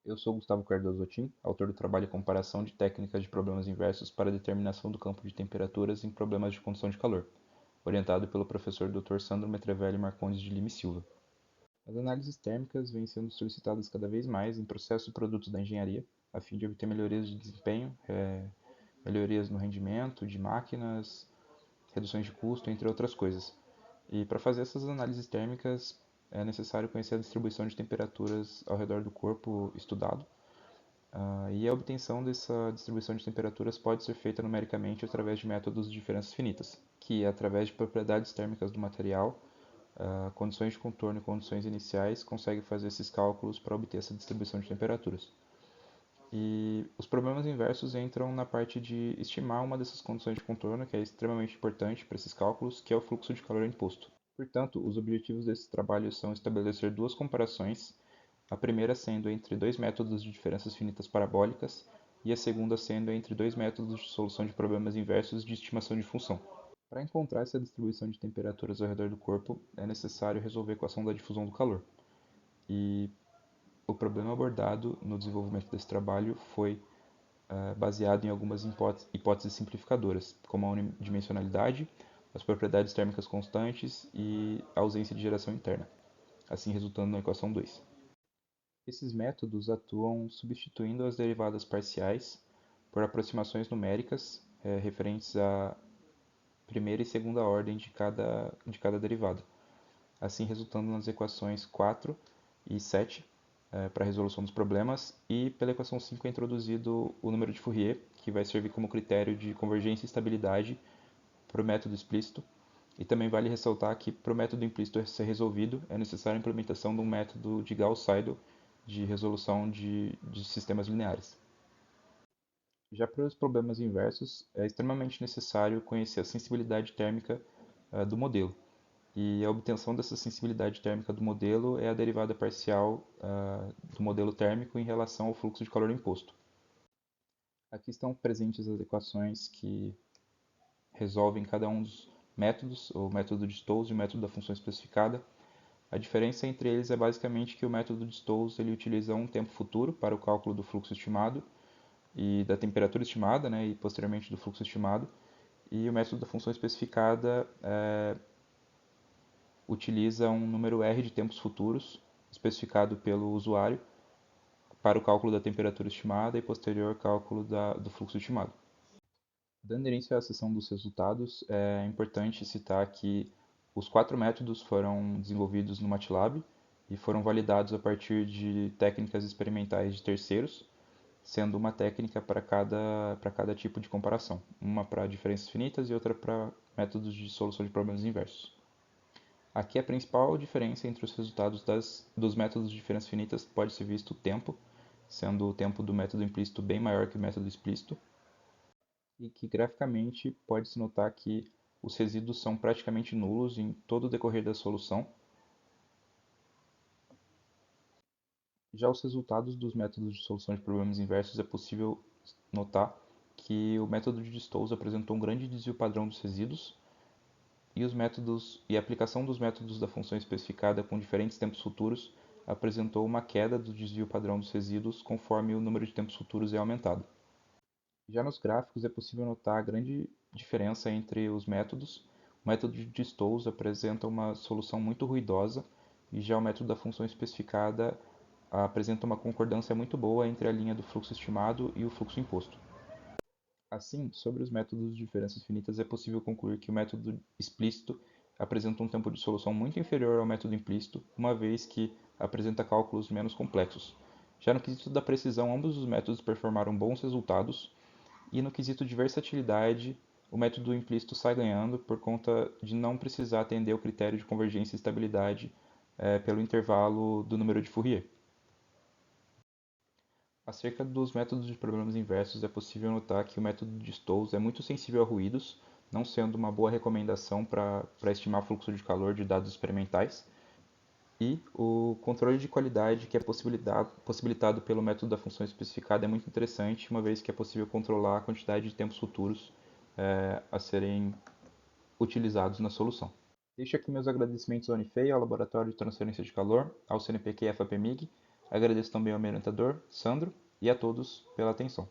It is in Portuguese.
Eu sou Gustavo Cardoso Otim, autor do trabalho Comparação de técnicas de problemas inversos para a determinação do campo de temperaturas em problemas de condução de calor, orientado pelo professor Dr. Sandro Metrevelli Marcondes de Lima e Silva. As análises térmicas vêm sendo solicitadas cada vez mais em processos e produtos da engenharia, a fim de obter melhorias de desempenho, melhorias no rendimento de máquinas, reduções de custo, entre outras coisas. E para fazer essas análises térmicas é necessário conhecer a distribuição de temperaturas ao redor do corpo estudado. E a obtenção dessa distribuição de temperaturas pode ser feita numericamente através de métodos de diferenças finitas, que, através de propriedades térmicas do material, condições de contorno e condições iniciais, consegue fazer esses cálculos para obter essa distribuição de temperaturas. E os problemas inversos entram na parte de estimar uma dessas condições de contorno, que é extremamente importante para esses cálculos, que é o fluxo de calor imposto. Portanto, os objetivos desse trabalho são estabelecer duas comparações, a primeira sendo entre dois métodos de diferenças finitas parabólicas e a segunda sendo entre dois métodos de solução de problemas inversos de estimação de função. Para encontrar essa distribuição de temperaturas ao redor do corpo, é necessário resolver a equação da difusão do calor. E o problema abordado no desenvolvimento desse trabalho foi baseado em algumas hipóteses simplificadoras, como a unidimensionalidade, as propriedades térmicas constantes e a ausência de geração interna, assim resultando na equação 2. Esses métodos atuam substituindo as derivadas parciais por aproximações numéricas referentes à primeira e segunda ordem de cada derivada, assim resultando nas equações 4 e 7 para a resolução dos problemas, e pela equação 5 é introduzido o número de Fourier, que vai servir como critério de convergência e estabilidade para o método explícito. E também vale ressaltar que para o método implícito ser resolvido é necessária a implementação de um método de Gauss-Seidel de resolução de sistemas lineares. Já para os problemas inversos, é extremamente necessário conhecer a sensibilidade térmica do modelo. E a obtenção dessa sensibilidade térmica do modelo é a derivada parcial do modelo térmico em relação ao fluxo de calor imposto. Aqui estão presentes as equações que resolvem cada um dos métodos, o método de Stokes e o método da função especificada. A diferença entre eles é basicamente que o método de Stokes ele utiliza um tempo futuro para o cálculo do fluxo estimado e da temperatura estimada, né, e posteriormente do fluxo estimado, e o método da função especificada utiliza um número R de tempos futuros, especificado pelo usuário, para o cálculo da temperatura estimada e posterior cálculo do fluxo estimado. Dando início à seção dos resultados, é importante citar que os 4 métodos foram desenvolvidos no MATLAB e foram validados a partir de técnicas experimentais de terceiros, sendo uma técnica para cada tipo de comparação, uma para diferenças finitas e outra para métodos de solução de problemas inversos. Aqui a principal diferença entre os resultados dos métodos de diferenças finitas pode ser visto o tempo, sendo o tempo do método implícito bem maior que o método explícito, e que graficamente pode-se notar que os resíduos são praticamente nulos em todo o decorrer da solução. Já os resultados dos métodos de solução de problemas inversos é possível notar que o método de Stokes apresentou um grande desvio padrão dos resíduos, e a aplicação dos métodos da função especificada com diferentes tempos futuros apresentou uma queda do desvio padrão dos resíduos conforme o número de tempos futuros é aumentado. Já nos gráficos é possível notar a grande diferença entre os métodos. O método de Stokes apresenta uma solução muito ruidosa e já o método da função especificada apresenta uma concordância muito boa entre a linha do fluxo estimado e o fluxo imposto. Assim, sobre os métodos de diferenças finitas é possível concluir que o método explícito apresenta um tempo de solução muito inferior ao método implícito, uma vez que apresenta cálculos menos complexos. Já no quesito da precisão, ambos os métodos performaram bons resultados, e no quesito de versatilidade, o método implícito sai ganhando por conta de não precisar atender ao critério de convergência e estabilidade pelo intervalo do número de Fourier. Acerca dos métodos de problemas inversos, é possível notar que o método de Stokes é muito sensível a ruídos, não sendo uma boa recomendação para estimar fluxo de calor de dados experimentais, e o controle de qualidade que é possibilitado pelo método da função especificada é muito interessante, uma vez que é possível controlar a quantidade de tempos futuros a serem utilizados na solução. Deixo aqui meus agradecimentos ao Unifei, ao Laboratório de Transferência de Calor, ao CNPq e à FAPEMIG, Agradeço também ao meu orientador, Sandro, e a todos pela atenção.